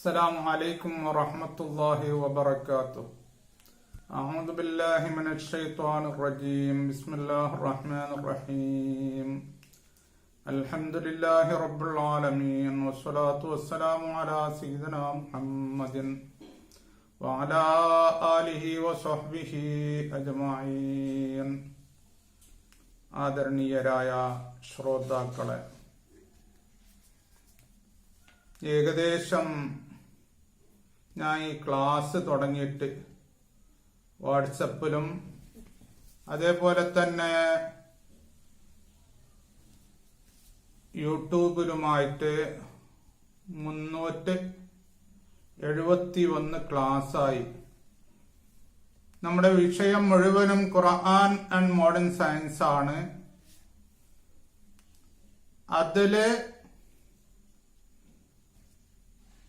السلام عليكم ورحمة الله وبركاته. أعوذ بالله من الشيطان الرجيم. بسم الله الرحمن الرحيم. الحمد لله رب العالمين والصلاة والسلام على سيدنا محمد وعلى آله وصحبه أجمعين. ആദരണീയരായ ശ്രോതാക്കളെ, ഏകദേശം ഞാൻ ഈ ക്ലാസ് തുടങ്ങിയിട്ട് വാട്സപ്പിലും അതേപോലെ തന്നെ യൂട്യൂബിലുമായിട്ട് 371 ക്ലാസ്സായി. നമ്മുടെ വിഷയം മുഴുവനും ഖുർആൻ ആൻഡ് മോഡേൺ സയൻസ് ആണ്. അതില്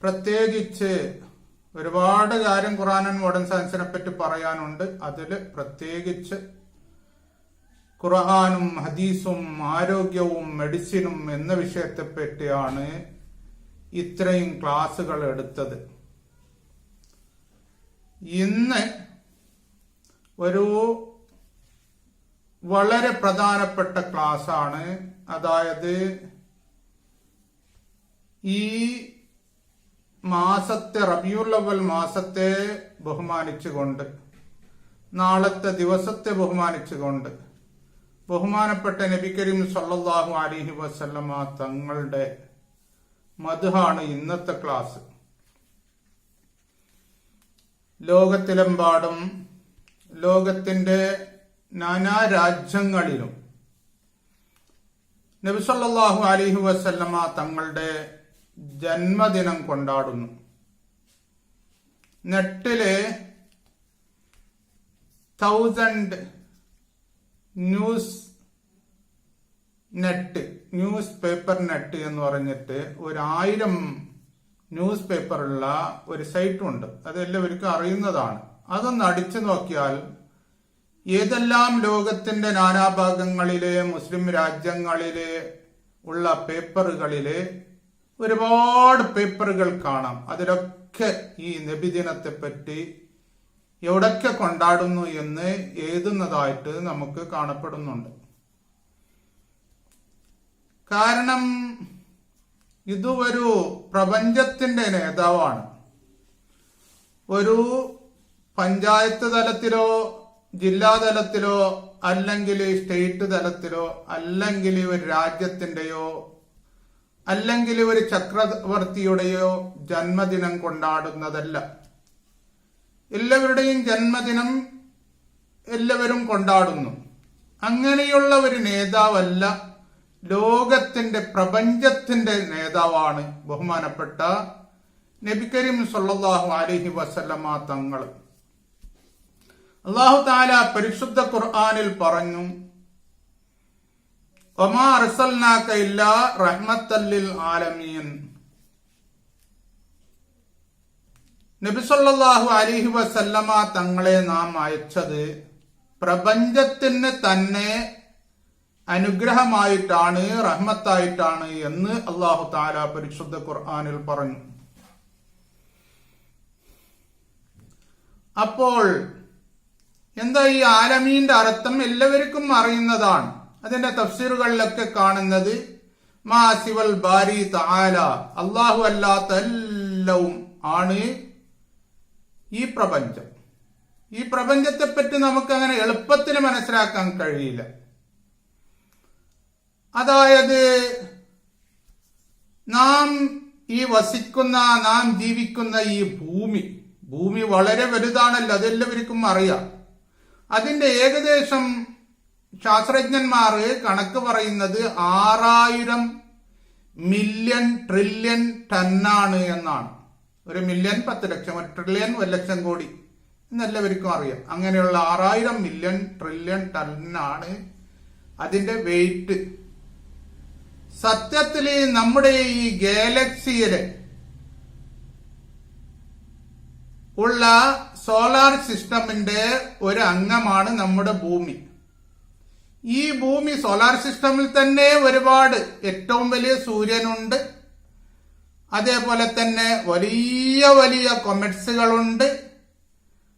പ്രത്യേകിച്ച് ഒരുപാട് കാര്യം ഖുർആൻ ആൻഡ് മോഡേൺ സയൻസിനെ പറ്റി പറയാനുണ്ട്. അതില് പ്രത്യേകിച്ച് ഖുർആനും ഹദീസും ആരോഗ്യവും മെഡിസിനും എന്ന വിഷയത്തെ പറ്റിയാണ് ഇത്രയും ക്ലാസുകൾ എടുത്തത്. ഇന്ന് ഒരു വളരെ പ്രധാനപ്പെട്ട ക്ലാസ് ആണ്. അതായത് ഈ മാസത്തെ റബീഉൽ അവ്വൽ മാസത്തെ ബഹുമാനിച്ചുകൊണ്ട്, നാളത്തെ ദിവസത്തെ ബഹുമാനിച്ചുകൊണ്ട് ബഹുമാനപ്പെട്ട നബി കരീം സല്ലല്ലാഹു അലൈഹി വസല്ലമ തങ്ങളുടെ മദ്ഹാണ് ഇന്നത്തെ ക്ലാസ്. ലോകത്തിലെമ്പാടും ലോകത്തിന്റെ നാനാ രാജ്യങ്ങളിലും നബി സല്ലല്ലാഹു അലൈഹി വസല്ലമ തങ്ങളുടെ ജന്മദിനം കൊണ്ടാടുന്നു. നെറ്റിലെ 1000 ന്യൂസ് പേപ്പർ നെറ്റ് എന്ന് പറഞ്ഞിട്ട് 1000 ന്യൂസ് പേപ്പറുള്ള ഒരു സൈറ്റുണ്ട്. അതെല്ലാവർക്കും അറിയുന്നതാണ്. അതൊന്ന് അടിച്ചു നോക്കിയാൽ ഏതെല്ലാം ലോകത്തിന്റെ നാനാഭാഗങ്ങളിലെ മുസ്ലിം രാജ്യങ്ങളിലെ ഉള്ള പേപ്പറുകളിലെ ഒരുപാട് പേപ്പറുകൾ കാണാം. അതിലൊക്കെ ഈ നബിദിനത്തെ പറ്റി എവിടൊക്കെ കൊണ്ടാടുന്നു എന്ന് എഴുതുന്നതായിട്ട് നമുക്ക് കാണപ്പെടുന്നുണ്ട്. കാരണം ഇത് ഒരു പ്രപഞ്ചത്തിന്റെ നേതാവാണ്. ഒരു പഞ്ചായത്ത് തലത്തിലോ ജില്ലാ തലത്തിലോ അല്ലെങ്കിൽ സ്റ്റേറ്റ് തലത്തിലോ അല്ലെങ്കിൽ ഒരു രാജ്യത്തിന്റെയോ അല്ലെങ്കിൽ ഒരു ചക്രവർത്തിയുടെയോ ജന്മദിനം കൊണ്ടാടുന്നതല്ല. എല്ലാവരുടെയും ജന്മദിനം എല്ലാവരും കൊണ്ടാടുന്നു. അങ്ങനെയുള്ള ഒരു നേതാവല്ല, ലോകത്തിന്റെ പ്രപഞ്ചത്തിന്റെ നേതാവാണ് ബഹുമാനപ്പെട്ട നബി കരീം സല്ലല്ലാഹു അലൈഹി വസല്ലമ തങ്ങൾ. അല്ലാഹു തആല പരിശുദ്ധ ഖുർആനിൽ പറഞ്ഞു, വമാ അർസൽനാക ഇല്ലാ റഹ്മത്തൽ ലിൽ ആലമീൻ. നബി സല്ലല്ലാഹു അലൈഹി വസല്ലമ തങ്ങളെ നാം അയച്ചത് പ്രപഞ്ചത്തിന് തന്നെ അനുഗ്രഹമായിട്ടാണ്, റഹ്മത്തായിട്ടാണ് എന്ന് അല്ലാഹു തആല പരിശുദ്ധ ഖുർആനിൽ പറഞ്ഞു. അപ്പോൾ എന്താ ഈ ആലമീന്റെ അർത്ഥം? എല്ലാവർക്കും അറിയുന്നതാണ്. അതിന്റെ തഫ്സീറുകളിലൊക്കെ കാണുന്നത് മാ സിവൽ ബാരി തആല, അല്ലാഹു അല്ലാത്ത എല്ലവും ആണ് ഈ പ്രപഞ്ചം. ഈ പ്രപഞ്ചത്തെ പറ്റി നമുക്ക് അങ്ങനെ എളുപ്പത്തിൽ മനസ്സിലാക്കാൻ കഴിയില്ല. അതായത് നാം ജീവിക്കുന്ന ഈ ഭൂമി വളരെ വലുതാണല്ലോ, അതെല്ലാവർക്കും അറിയാം. അതിന്റെ ഏകദേശം ശാസ്ത്രജ്ഞന്മാർ കണക്ക് പറയുന്നത് 6000 മില്യൺ ട്രില്യൺ ടണ്ണാണ് എന്നാണ്. 1 മില്യൺ 10 ലക്ഷം, 1 ട്രില്യൺ 1 ലക്ഷം കോടി എന്നെല്ലാവർക്കും അറിയാം. അങ്ങനെയുള്ള 6000 മില്യൺ ട്രില്യൺ ടണ്ണാണ് അതിന്റെ വെയിറ്റ്. സത്യത്തിൽ നമ്മുടെ ഈ ഗാലക്സിയില് ഉള്ള സോളാർ സിസ്റ്റമിന്റെ ഒരു അംഗമാണ് നമ്മുടെ ഭൂമി. ഈ ഭൂമി സോളാർ സിസ്റ്റമിൽ തന്നെ ഒരുപാട്, ഏറ്റവും വലിയ സൂര്യനുണ്ട്, അതേപോലെ തന്നെ വലിയ വലിയ കൊമറ്റ്സുകളുണ്ട്,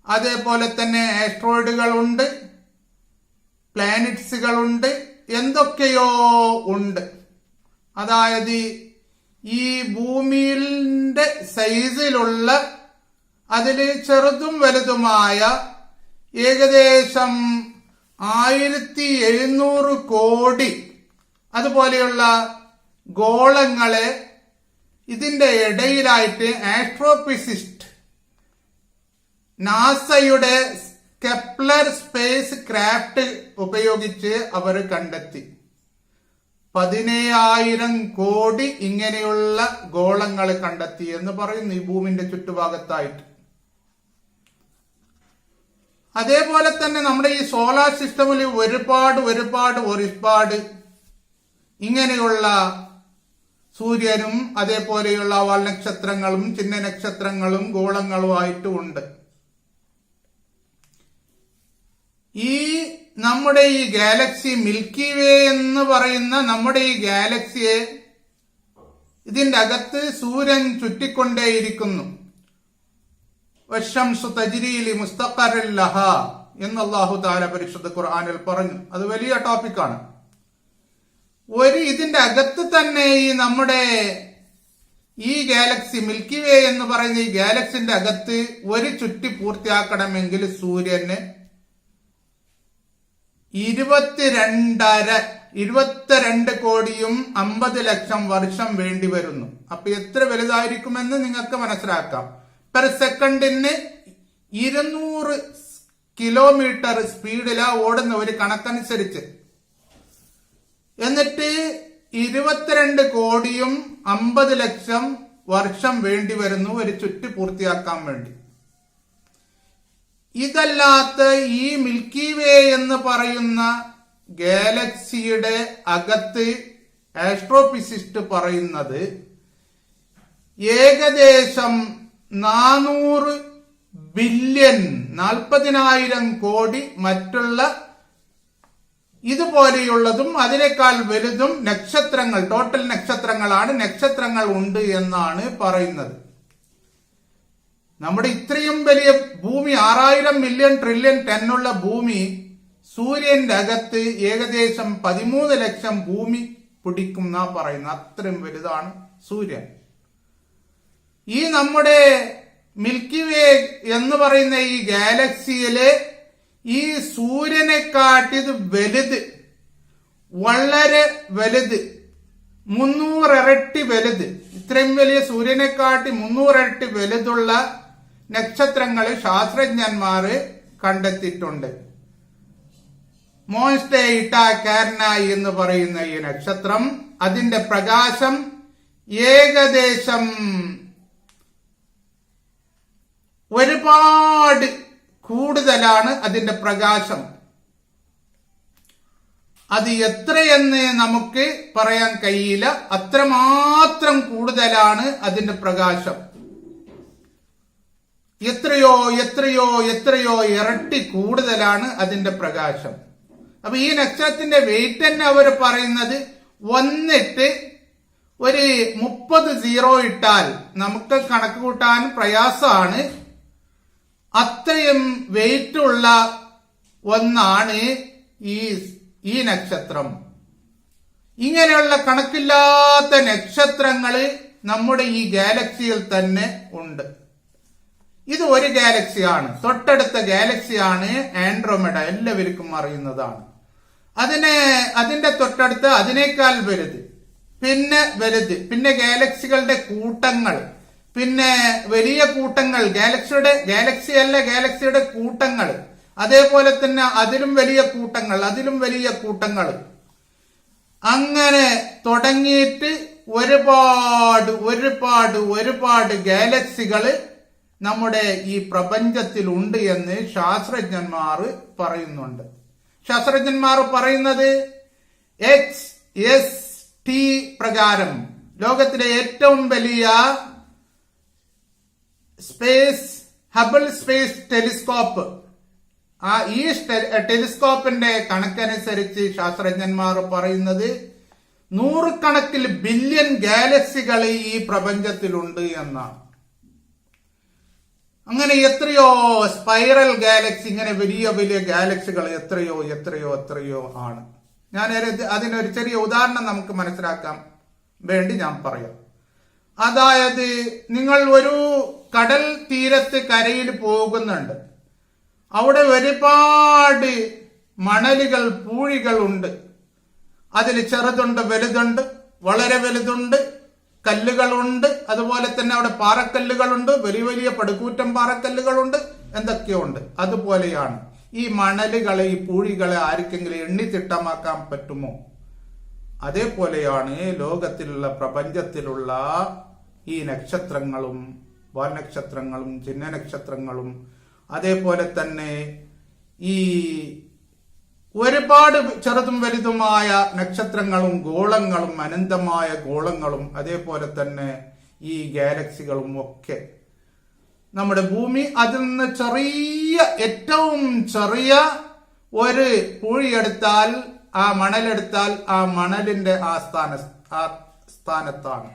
അതേപോലെ തന്നെ ആസ്ട്രോയിഡുകളുണ്ട്, പ്ലാനറ്റ്സുകളുണ്ട്, എന്തൊക്കെയോ ഉണ്ട്. അതായത് ഈ ഭൂമിയുടെ സൈസിലുള്ള അതിൽ ചെറുതും വലുതുമായ ഏകദേശം 1700 കോടി അതുപോലെയുള്ള ഗോളങ്ങളെ ഇതിന്റെ ഇടയിലായിട്ട് ആസ്ട്രോഫിസിസ്റ്റ് നാസയുടെ കെപ്ലർ സ്പേസ് ക്രാഫ്റ്റ് ഉപയോഗിച്ച് അവർ കണ്ടെത്തി. 17,000 കോടി ഇങ്ങനെയുള്ള ഗോളങ്ങൾ കണ്ടെത്തി എന്ന് പറയുന്നു ഈ ഭൂമിന്റെ ചുറ്റുഭാഗത്തായിട്ട്. അതേപോലെ തന്നെ നമ്മുടെ ഈ സോളാർ സിസ്റ്റമിൽ ഒരുപാട് ഇങ്ങനെയുള്ള സൂര്യനും അതേപോലെയുള്ള വാൽനക്ഷത്രങ്ങളും ചിഹ്ന നക്ഷത്രങ്ങളും ഗോളങ്ങളുമായിട്ടും ഉണ്ട്. ഈ നമ്മുടെ ഈ ഗാലക്സി മിൽക്കി വേ എന്ന് പറയുന്ന നമ്മുടെ ഈ ഗാലക്സിയെ ഇതിന്റെ അകത്ത് സൂര്യൻ ചുറ്റിക്കൊണ്ടേയിരിക്കുന്നു. വശംസു തജ്രീലി മുസ്തഖറിൻ ലഹാ എന്ന് അല്ലാഹു തആല പരിശുദ്ധ ഖുർആനിൽ പറഞ്ഞു. അത് വലിയ ടോപ്പിക്കാണ്. ഇതിന്റെ അകത്ത് തന്നെ ഈ നമ്മുടെ ഈ ഗാലക്സി മിൽക്കി വേ എന്ന് പറയുന്ന ഈ ഗാലക്സിന്റെ അകത്ത് ഒരു ചുറ്റി പൂർത്തിയാക്കണമെങ്കിൽ സൂര്യന് 22 കോടിയും 50 ലക്ഷം വർഷം വേണ്ടി വരുന്നു. അപ്പൊ എത്ര വലുതായിരിക്കുമെന്ന് നിങ്ങൾക്ക് മനസ്സിലാക്കാം. പെർ സെക്കൻഡിന് 200 കിലോമീറ്റർ സ്പീഡിലാ ഓടുന്ന ഒരു കണക്കനുസരിച്ച്. എന്നിട്ട് 22 കോടിയും 50 ലക്ഷം വർഷം വേണ്ടി വരുന്നു ഒരു ചുറ്റി പൂർത്തിയാക്കാൻ വേണ്ടി. ഇതല്ലാത്ത ഈ മിൽക്കി വേ എന്ന് പറയുന്ന ഗാലക്സിയുടെ അകത്ത് ആസ്ട്രോഫിസിസ്റ്റ് പറയുന്നത് ഏകദേശം 400 ബില്യൺ 40,000 കോടി മറ്റുള്ള ഇതുപോലെയുള്ളതും അതിനേക്കാൾ വലുതും നക്ഷത്രങ്ങൾ, ടോട്ടൽ നക്ഷത്രങ്ങളാണ്, നക്ഷത്രങ്ങൾ ഉണ്ട് എന്നാണ് പറയുന്നത്. നമ്മുടെ ഇത്രയും വലിയ ഭൂമി 6000 മില്യൺ ട്രില്യൺ ടണ്ണുള്ള ഭൂമി സൂര്യന്റെ അകത്ത് ഏകദേശം 13 ലക്ഷം ഭൂമി പിടിക്കും എന്നാ പറയുന്നത്. അത്രയും വലുതാണ് സൂര്യൻ. ഈ നമ്മുടെ മിൽക്കി വേ എന്ന് പറയുന്ന ഈ ഗാലക്സിയിലെ ഈ സൂര്യനെക്കാട്ടിത് വലുത്, വളരെ വലുത്, 300 ഇരട്ടി വലുത്, ഇത്രയും വലിയ സൂര്യനെക്കാട്ടി 300 ഇരട്ടി വലുതുള്ള നക്ഷത്രങ്ങൾ ശാസ്ത്രജ്ഞന്മാര് കണ്ടെത്തിയിട്ടുണ്ട്. മോൺസ്റ്റേ ഇട്ടാ കാർനായി എന്ന് പറയുന്ന ഈ നക്ഷത്രം, അതിന്റെ പ്രകാശം ഏകദേശം ഒരുപാട് കൂടുതലാണ്. അതിന്റെ പ്രകാശം അത് എത്രയെന്ന് നമുക്ക് പറയാൻ കഴിയില്ല. അത്രമാത്രം കൂടുതലാണ് അതിന്റെ പ്രകാശം. എത്രയോ ഇരട്ടി കൂടുതലാണ് അതിന്റെ പ്രകാശം. അപ്പൊ ഈ നക്ഷത്രത്തിന്റെ വെയിറ്റ് തന്നെ അവർ പറയുന്നത് വന്നിട്ട് ഒരു 30 സീറോ ഇട്ടാൽ നമുക്ക് കണക്ക് കൂട്ടാൻ പ്രയാസമാണ്. അത്രയും വെയിറ്റ് ഉള്ള ഒന്നാണ് ഈ നക്ഷത്രം. ഇങ്ങനെയുള്ള കണക്കില്ലാത്ത നക്ഷത്രങ്ങള് നമ്മുടെ ഈ ഗാലക്സിയിൽ തന്നെ ഉണ്ട്. ഇത് ഒരു ഗാലക്സിയാണ്. തൊട്ടടുത്ത ഗാലക്സിയാണ് ആൻഡ്രോമെഡ, എല്ലാവർക്കും അറിയുന്നതാണ്. അതിന്റെ തൊട്ടടുത്ത് അതിനേക്കാൾ വലുത്, പിന്നെ വലുത്, പിന്നെ ഗാലക്സികളുടെ കൂട്ടങ്ങൾ, പിന്നെ വലിയ കൂട്ടങ്ങൾ, ഗാലക്സിയുടെ കൂട്ടങ്ങൾ, അതേപോലെ തന്നെ അതിലും വലിയ കൂട്ടങ്ങൾ, അങ്ങനെ തുടങ്ങിയിട്ട് ഒരുപാട് ഗാലക്സികള് നമ്മുടെ ഈ പ്രപഞ്ചത്തിൽ ഉണ്ട് എന്ന് ശാസ്ത്രജ്ഞന്മാർ പറയുന്നുണ്ട്. ശാസ്ത്രജ്ഞന്മാർ പറയുന്നത് HST പ്രകാരം ലോകത്തിലെ ഏറ്റവും വലിയ ഹബിൾ സ്പേസ് ടെലിസ്കോപ്പ്, ഈ ടെലിസ്കോപ്പിന്റെ കണക്കനുസരിച്ച് ശാസ്ത്രജ്ഞന്മാർ പറയുന്നത് നൂറുകണക്കിൽ ബില്യൺ ഗാലക്സികൾ ഈ പ്രപഞ്ചത്തിലുണ്ട് എന്നാണ്. അങ്ങനെ എത്രയോ സ്പൈറൽ ഗാലക്സി, ഇങ്ങനെ വലിയ വലിയ ഗാലക്സികൾ എത്രയോ എത്രയോ എത്രയോ ആണ്. ഞാൻ അതിനൊരു ചെറിയ ഉദാഹരണം നമുക്ക് മനസ്സിലാക്കാൻ വേണ്ടി ഞാൻ പറയാം. അതായത് നിങ്ങൾ ഒരു കടൽ തീരത്ത് കരയിൽ പോകുന്നുണ്ട്. അവിടെ ഒരുപാട് മണലുകൾ, പൂഴികൾ ഉണ്ട്. അതിൽ ചെറുതുണ്ട്, വലുതുണ്ട്, വളരെ വലുതുണ്ട്, കല്ലുകളുണ്ട്. അതുപോലെ തന്നെ അവിടെ പാറക്കല്ലുകളുണ്ട്, വലിയ വലിയ പടുകൂറ്റൻ പാറക്കല്ലുകളുണ്ട്, എന്തൊക്കെയോ ഉണ്ട്. അതുപോലെയാണ് ഈ മണലുകളെ, ഈ പൂഴികളെ ആർക്കെങ്കിലും എണ്ണിത്തിട്ടമാക്കാൻ പറ്റുമോ? അതേപോലെയാണ് ലോകത്തിലുള്ള, പ്രപഞ്ചത്തിലുള്ള ഈ നക്ഷത്രങ്ങളും, വാൽനക്ഷത്രങ്ങളും, ചിഹ്നനക്ഷത്രങ്ങളും, അതേപോലെ തന്നെ ഈ ഒരുപാട് ചെറുതും വലുതുമായ നക്ഷത്രങ്ങളും ഗോളങ്ങളും, അനന്തമായ ഗോളങ്ങളും, അതേപോലെ തന്നെ ഈ ഗാലക്സികളും ഒക്കെ. നമ്മുടെ ഭൂമി അതിൽ നിന്ന് ചെറിയ, ഏറ്റവും ചെറിയ ഒരു പൂഴിയെടുത്താൽ, ആ മണലെടുത്താൽ ആ മണലിന്റെ ആ സ്ഥാനത്താണ്.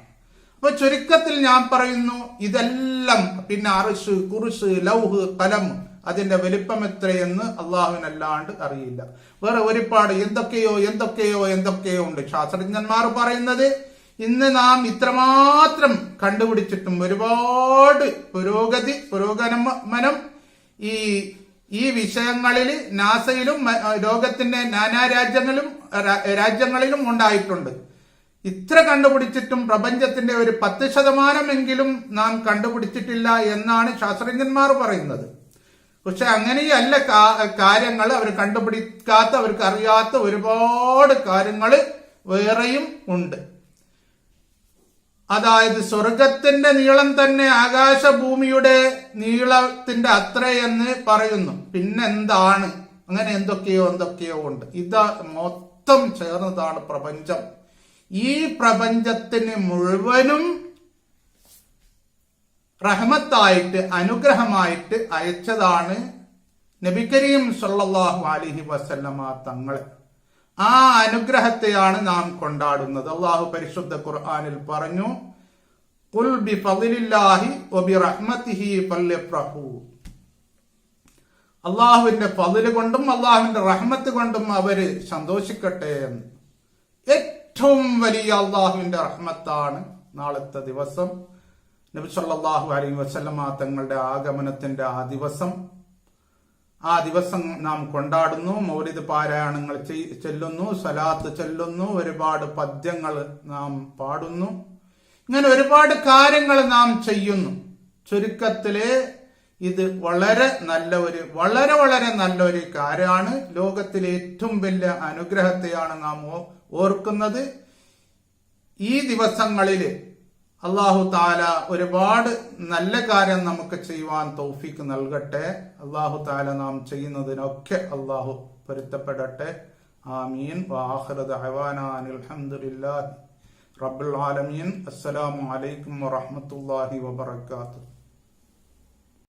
അപ്പൊ ചുരുക്കത്തിൽ ഞാൻ പറയുന്നു, ഇതെല്ലാം പിന്നെ അർശ്, കുർശ്, ലൗഹ്, കലം, അതിന്റെ വലിപ്പം എത്രയെന്ന് അള്ളാഹുവിനല്ലാണ്ട് അറിയില്ല. വേറെ ഒരുപാട് എന്തൊക്കെയോ ഉണ്ട്. ശാസ്ത്രജ്ഞന്മാർ പറയുന്നത് ഇന്ന് നാം ഇത്രമാത്രം കണ്ടുപിടിച്ചിട്ടും ഒരുപാട് പുരോഗമനം ഈ വിഷയങ്ങളിൽ നാസയിലും ലോകത്തിന്റെ നാനാ രാജ്യങ്ങളിലും ഉണ്ടായിട്ടുണ്ട്. ഇത്ര കണ്ടുപിടിച്ചിട്ടും പ്രപഞ്ചത്തിന്റെ ഒരു 10% നാം കണ്ടുപിടിച്ചിട്ടില്ല എന്നാണ് ശാസ്ത്രജ്ഞന്മാർ പറയുന്നത്. പക്ഷെ അങ്ങനെയല്ല കാര്യങ്ങൾ. അവർ കണ്ടുപിടിക്കാത്ത, അവർക്ക് അറിയാത്ത ഒരുപാട് കാര്യങ്ങൾ വേറെയും ഉണ്ട്. അതായത് സ്വർഗത്തിന്റെ നീളം തന്നെ ആകാശഭൂമിയുടെ നീളത്തിന്റെ അത്രയെന്ന് പറയുന്നു. പിന്നെന്താണ്? അങ്ങനെ എന്തൊക്കെയോ ഉണ്ട്. ഇത് മൊത്തം ചേർന്നതാണ് പ്രപഞ്ചം. ഈ പ്രപഞ്ചത്തിന് മുഴുവനും റഹ്മത്തായിട്ട്, അനുഗ്രഹമായിട്ട് അയച്ചതാണ് നബി കരീം സല്ലല്ലാഹു അലൈഹി വസല്ലമ തങ്ങൾ. ആ അനുഗ്രഹത്തെയാണ് നാം കൊണ്ടാടുന്നത്. അള്ളാഹു പരിശുദ്ധ ഖുർആനിൽ പറഞ്ഞു, ഖുൽ ബിഫളില്ലാഹി വബിറഹ്മതിഹി ഫല്യഫ്റഹു. അള്ളാഹുവിന്റെ ഫളിൽ കൊണ്ടും അള്ളാഹുവിന്റെ റഹ്മത്ത് കൊണ്ടും അവര് സന്തോഷിക്കട്ടെ എന്ന്. ഏറ്റവും വലിയ അള്ളാഹുവിന്റെ റഹ്മത്താണ് നാളത്തെ ദിവസം, നബി സല്ലല്ലാഹു അലൈഹി വസല്ലമ തങ്ങളുടെ ആഗമനത്തിന്റെ ആ ദിവസം നാം കൊണ്ടാടുന്നു. മൗലിദ് പാരായണങ്ങൾ ചെല്ലുന്നു, സലാത്ത് ചെല്ലുന്നു, ഒരുപാട് പദ്യങ്ങൾ നാം പാടുന്നു. ഇങ്ങനെ ഒരുപാട് കാര്യങ്ങൾ നാം ചെയ്യുന്നു. ചുരുക്കത്തില് ഇത് വളരെ നല്ലൊരു കാര്യമാണ്. ലോകത്തിലെ ഏറ്റവും വലിയ അനുഗ്രഹത്തെയാണ് നാം ഓർക്കുന്നത്. ഈ ദിവസങ്ങളില് അള്ളാഹു താല ഒരുപാട് നല്ല കാര്യം നമുക്ക് ചെയ്യുവാൻ തൗഫീക്ക് നൽകട്ടെ. അള്ളാഹു താല നാം ചെയ്യുന്നതിനൊക്കെ അള്ളാഹു പൊരുത്തപ്പെടട്ടെ. ആമീൻ. വആഖിറു ദഅവാനാ അനിൽ ഹംദുലില്ലാഹി റബ്ബിൽ ആലമീൻ. അസ്സലാമു അലൈക്കും വറഹ്മത്തുള്ളാഹി വബറകാതുഹു.